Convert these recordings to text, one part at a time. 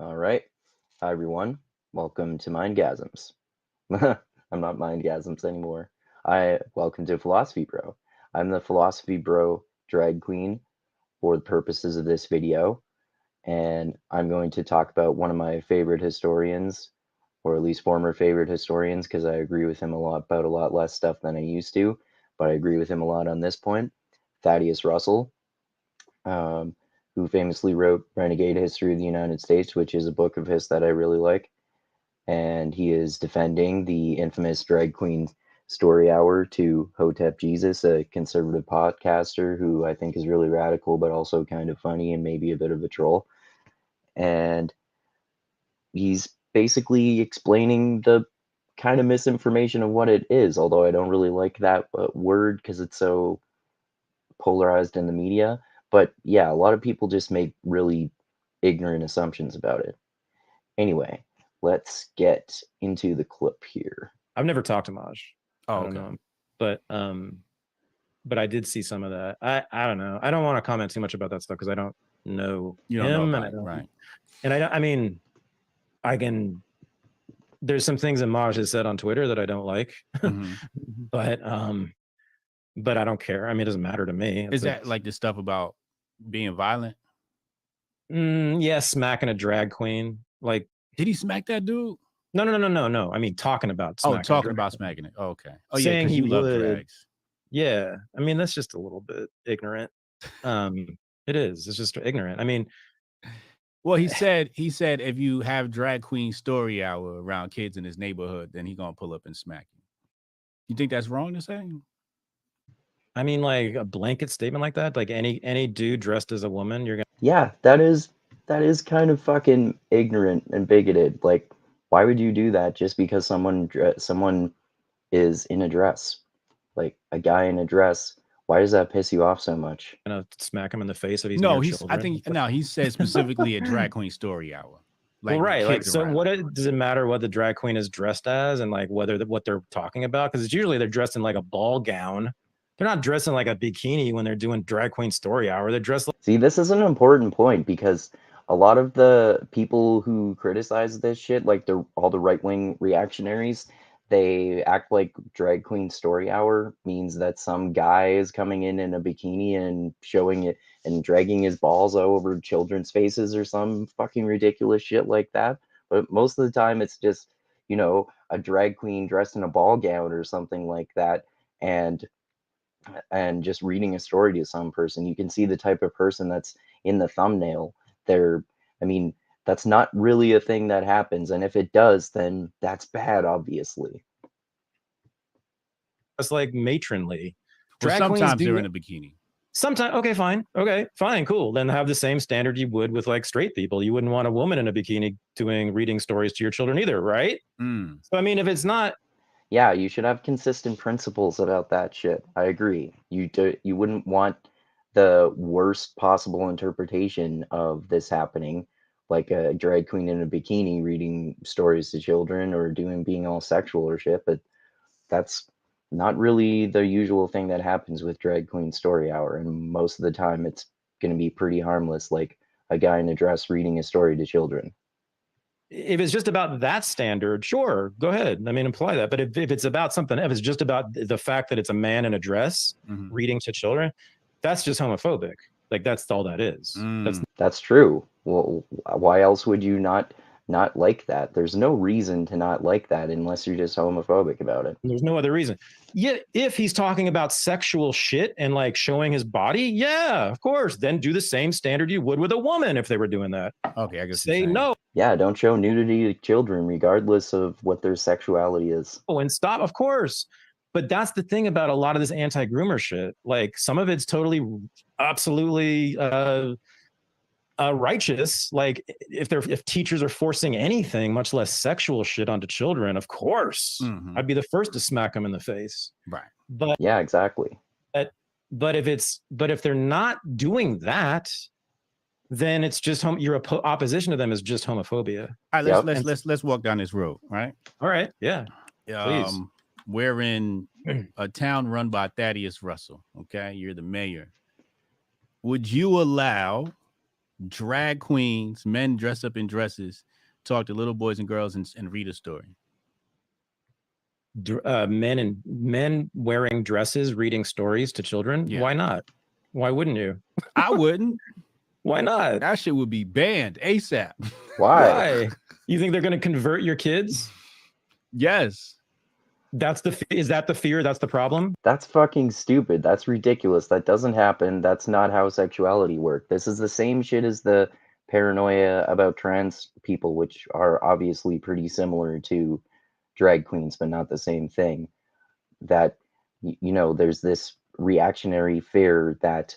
All right. Hi, everyone. Welcome to Mindgasms. I'm not Mindgasms anymore. Welcome to Philosophy Bro. I'm the Philosophy Bro drag queen for the purposes of this video, and I'm going to talk about one of my favorite historians, or at least former favorite historians, because I agree with him about a lot less stuff than I used to, but I agree with him a lot on this point. Thaddeus Russell. Um, who famously wrote Renegade History of the United States, which is a book of his that I really like. And he is defending the infamous drag queen story hour to Hotep Jesus, a conservative podcaster who I think is really radical, but also kind of funny and maybe a bit of a troll. And he's basically explaining the kind of misinformation of what it is, although I don't really like that word because it's so polarized in the media. But yeah, a lot of people just make really ignorant assumptions about it. Anyway, let's get into the clip here. I've never talked to Maj. Oh, I don't okay. know him. But I did see some of that. I don't know. I don't want to comment too much about that stuff because I don't know him, and I don't. Right. And I mean, I can. There's some things that Maj has said on Twitter that I don't like, but I don't care. I mean, it doesn't matter to me. Is that like the stuff about being violent? Yeah, smacking a drag queen. Like, did he smack that dude? No. I mean, talking about smacking it. Oh, okay. Oh, yeah, saying he love drags. Yeah, I mean, that's just a little bit ignorant. It is. It's just ignorant. I mean, well, he said if you have drag queen story hour around kids in his neighborhood, then he gonna pull up and smack you. You think that's wrong to say? I mean, like a blanket statement like that, like any dude dressed as a woman, you're gonna. Yeah, that is kind of fucking ignorant and bigoted. Like, why would you do that just because someone is in a dress? Like a guy in a dress. Why does that piss you off so much? Gonna smack him in the face if he's no. Near He's. children. I think no. He said specifically a drag queen story hour. Like, well, right. Like, so does it matter what the drag queen is dressed as and like what they're talking about? Because it's usually they're dressed in like a ball gown. They're not dressed in like a bikini when they're doing drag queen story hour. They're dressed like. See, this is an important point because a lot of the people who criticize this shit, like all the right-wing reactionaries, they act like drag queen story hour means that some guy is coming in a bikini and showing it and dragging his balls over children's faces or some fucking ridiculous shit like that. But most of the time it's just, a drag queen dressed in a ball gown or something like that, and just reading a story to some person. You can see the type of person that's in the thumbnail. I mean, that's not really a thing that happens, and if it does, then that's bad, obviously. It's like matronly. Well, sometimes they're in a bikini. Sometimes, okay, fine, cool. Then have the same standard you would with like straight people. You wouldn't want a woman in a bikini reading stories to your children either, right? So I mean, if it's not. Yeah, you should have consistent principles about that shit. I agree. You wouldn't want the worst possible interpretation of this happening, like a drag queen in a bikini reading stories to children or being all sexual or shit, but that's not really the usual thing that happens with drag queen story hour, and most of the time it's going to be pretty harmless, like a guy in a dress reading a story to children. If it's just about that standard, sure, go ahead. I mean, imply that. But if it's about something, if it's just about the fact that it's a man in a dress reading to children, that's just homophobic. Like that's all that is. That's true. Well, why else would you not like that? There's no reason to not like that unless you're just homophobic about it. There's no other reason. Yet if he's talking about sexual shit and like showing his body, yeah, of course, then do the same standard you would with a woman if they were doing that. Okay, I guess say no. Yeah, don't show nudity to children regardless of what their sexuality is. Oh, and stop, of course. But that's the thing about a lot of this anti-groomer shit. Like some of it's totally, absolutely righteous. Like if teachers are forcing anything, much less sexual shit onto children, of course, I'd be the first to smack them in the face. Right. But yeah, exactly. But if they're not doing that, then it's just your opposition to them is just homophobia. All right, let's walk down this road, right? All right, yeah. Please. We're in a town run by Thaddeus Russell. Okay, you're the mayor. Would you allow drag queens, men dress up in dresses, talk to little boys and girls and read a story. Men wearing dresses, reading stories to children. Yeah. Why not? Why wouldn't you? I wouldn't. Why not? That shit would be banned ASAP. Why? You think they're going to convert your kids? Yes. Is that the fear? That's the problem? That's fucking stupid. That's ridiculous. That doesn't happen. That's not how sexuality works. This is the same shit as the paranoia about trans people, which are obviously pretty similar to drag queens, but not the same thing. That, you know, there's this reactionary fear that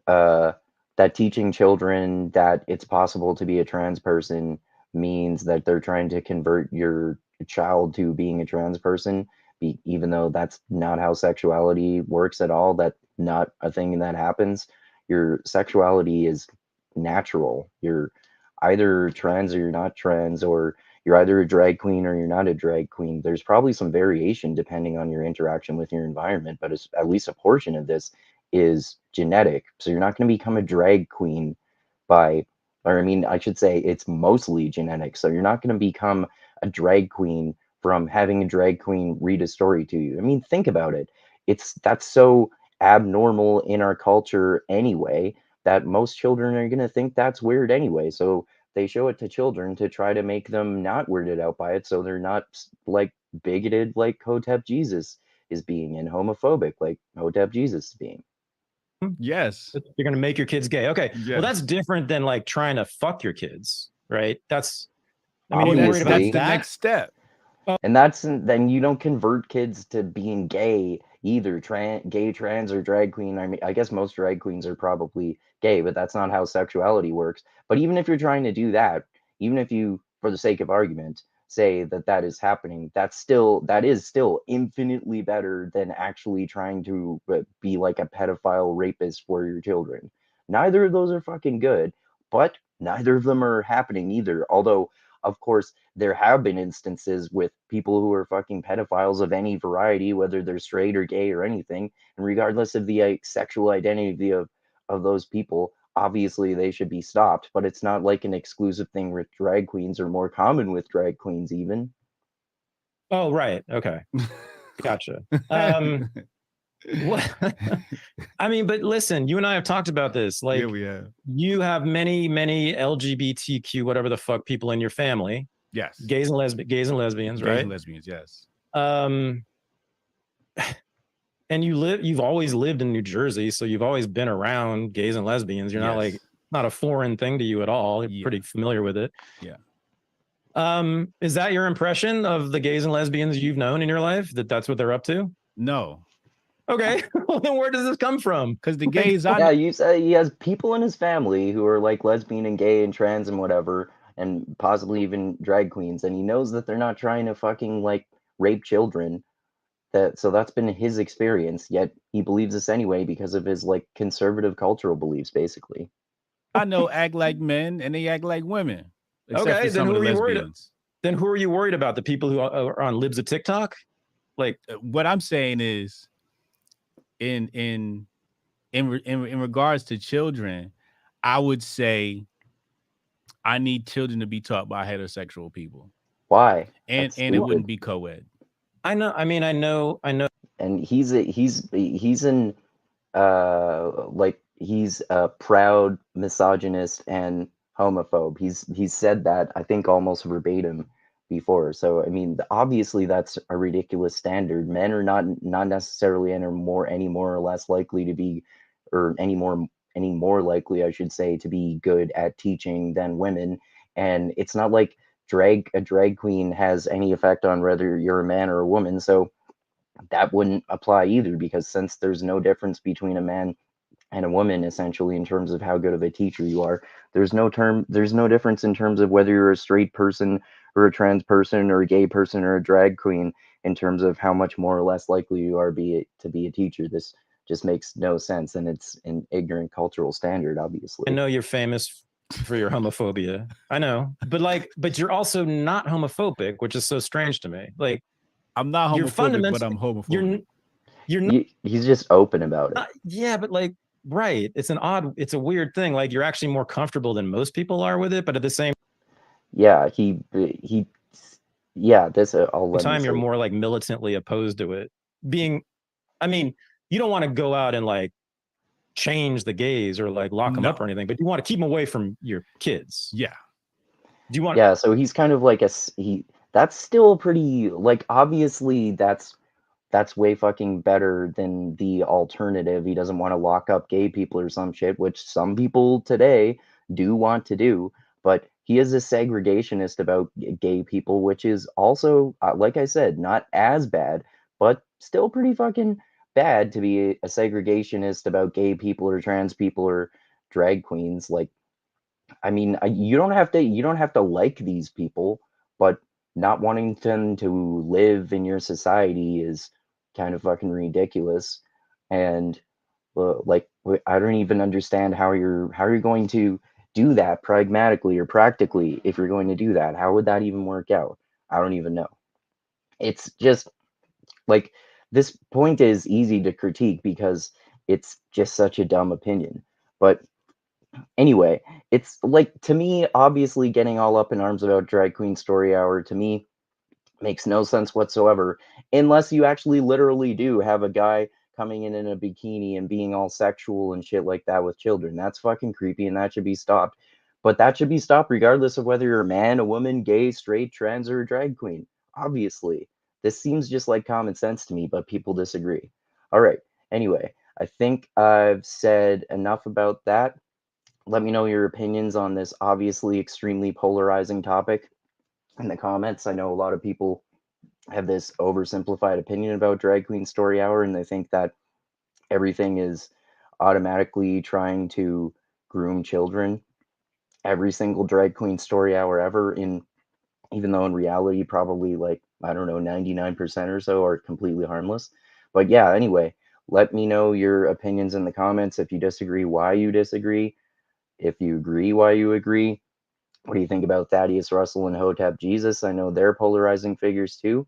that teaching children that it's possible to be a trans person means that they're trying to convert your child to being a trans person, even though that's not how sexuality works at all. That's not a thing that happens. Your sexuality is natural. You're either trans or you're not trans, or you're either a drag queen or you're not a drag queen. There's probably some variation depending on your interaction with your environment, but it's, at least a portion of this is genetic. So you're not going to become a drag queen by, or I mean, I should say it's mostly genetic. So you're not going to become a drag queen from having a drag queen read a story to you. I mean, think about it. That's so abnormal in our culture anyway that most children are going to think that's weird anyway. So they show it to children to try to make them not weirded out by it, so they're not like bigoted like Hotep Jesus is being, and homophobic like Hotep Jesus is being. Yes. You're going to make your kids gay. Okay. Yes. Well, that's different than like trying to fuck your kids, right? That's, I mean, Obviously. you're worried about the that next step. And that's, then you don't convert kids to being gay either, gay, trans, or drag queen. I mean, I guess most drag queens are probably gay, but that's not how sexuality works. But even if you're trying to do that, even if you, for the sake of argument, say that that is happening, that is still infinitely better than actually trying to be like a pedophile rapist for your children. Neither of those are fucking good, but neither of them are happening either. Although, of course, there have been instances with people who are fucking pedophiles of any variety, whether they're straight or gay or anything, and regardless of the sexual identity of those people, obviously they should be stopped. But it's not like an exclusive thing with drag queens, or more common with drag queens even. Oh, right. Okay. Gotcha. What? I mean, but listen, you and I have talked about this. Like, yeah, we have. You have many LGBTQ, whatever the fuck, people in your family. Yes. Gays and lesbians, right? Gays and lesbians, yes. And you've always lived in New Jersey, so you've always been around gays and lesbians. You're not a foreign thing to you at all. You're pretty familiar with it. Yeah. Is that your impression of the gays and lesbians you've known in your life, that that's what they're up to? No. Okay. Well, then where does this come from? Because the gays yeah, you say he has people in his family who are like lesbian and gay and trans and whatever, and possibly even drag queens, and he knows that they're not trying to fucking like rape children. So that's been his experience, yet he believes this anyway because of his like conservative cultural beliefs, basically. I know act like men and they act like women. Okay, then who are you worried? Then who are you worried about? The people who are on libs of TikTok? Like, what I'm saying is, in regards to children, I would say I need children to be taught by heterosexual people. Why? And it wouldn't be co-ed. I know. I mean, I know. And he's a proud misogynist and homophobe. He's said that, I think, almost verbatim before. So I mean, obviously that's a ridiculous standard. Men are not necessarily any more or less likely to be, or any more likely, I should say, to be good at teaching than women. And it's not like a drag queen has any effect on whether you're a man or a woman. So that wouldn't apply either, because since there's no difference between a man and a woman essentially in terms of how good of a teacher you are, there's no difference in terms of whether you're a straight person or a trans person or a gay person or a drag queen in terms of how much more or less likely you are to be a teacher. This just makes no sense, and it's an ignorant cultural standard, obviously. I know you're famous for your homophobia. I know, but you're also not homophobic, which is so strange to me. Like, I'm not homophobic, but I'm homophobic. You're not, he's just open about it. Yeah, but like, Right. It's a weird thing. Like, you're actually more comfortable than most people are with it, but at the same Yeah, yeah, this, I'll let me time, you're say. more like militantly opposed to it. I mean, you don't want to go out and like change the gays or like lock them up or anything, but you want to keep them away from your kids. Yeah. Do you want? Yeah, so he's kind of like that's still pretty, like, obviously that's way fucking better than the alternative. He doesn't want to lock up gay people or some shit, which some people today do want to do. But he is a segregationist about gay people, which is also, like I said, not as bad, but still pretty fucking bad to be a segregationist about gay people or trans people or drag queens. Like, I mean, you don't have to like these people, but not wanting them to live in your society is kind of fucking ridiculous. And like, I don't even understand how you're going to do that pragmatically or practically. If you're going to do that, how would that even work out? I don't even know. It's just like, this point is easy to critique because it's just such a dumb opinion. But anyway, it's like, to me, obviously getting all up in arms about drag queen story hour, to me, makes no sense whatsoever, unless you actually literally do have a guy coming in a bikini and being all sexual and shit like that with children. That's fucking creepy, and that should be stopped. But that should be stopped regardless of whether you're a man, a woman, gay, straight, trans, or a drag queen. Obviously. This seems just like common sense to me, but people disagree. All right. Anyway, I think I've said enough about that. Let me know your opinions on this obviously extremely polarizing topic in the comments. I know a lot of people have this oversimplified opinion about Drag Queen Story Hour, and they think that everything is automatically trying to groom children. Every single Drag Queen Story Hour ever, even though in reality, probably like, I don't know, 99% or so are completely harmless. But yeah, anyway, let me know your opinions in the comments. If you disagree, why you disagree. If you agree, why you agree. What do you think about Thaddeus Russell and Hotep Jesus? I know they're polarizing figures too.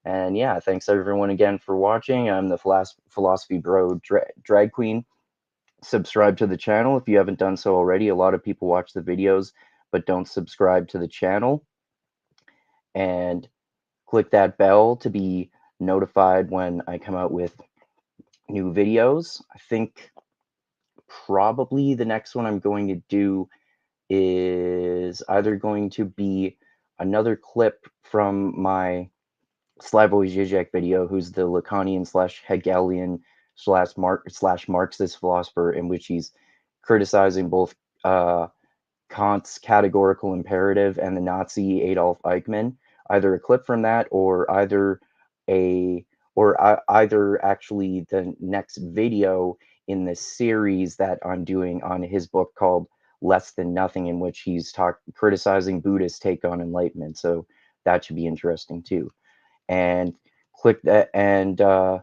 And yeah, thanks everyone again for watching. I'm the Philosophy Bro Drag Queen. Subscribe to the channel if you haven't done so already. A lot of people watch the videos but don't subscribe to the channel. And click that bell to be notified when I come out with new videos. I think probably the next one I'm going to do is either going to be another clip from my Slavoj Žižek video, who's the Lacanian / Hegelian / Marxist philosopher, in which he's criticizing both Kant's categorical imperative and the Nazi Adolf Eichmann. Either a clip from that, or either actually the next video in the series that I'm doing on his book called Less Than Nothing, in which he's criticizing Buddhist take on enlightenment. So that should be interesting too. And click that, and oh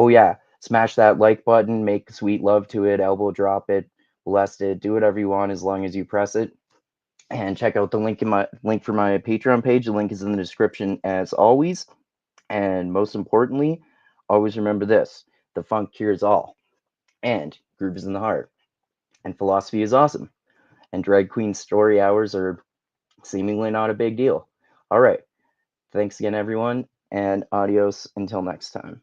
yeah, smash that like button, make sweet love to it, elbow drop it, bless it, do whatever you want as long as you press it. And check out the link for my Patreon page. The link is in the description as always. And most importantly, always remember this: the funk cures all, and groove is in the heart, and philosophy is awesome, and drag queen story hours are seemingly not a big deal. All right. Thanks again, everyone, and adios until next time.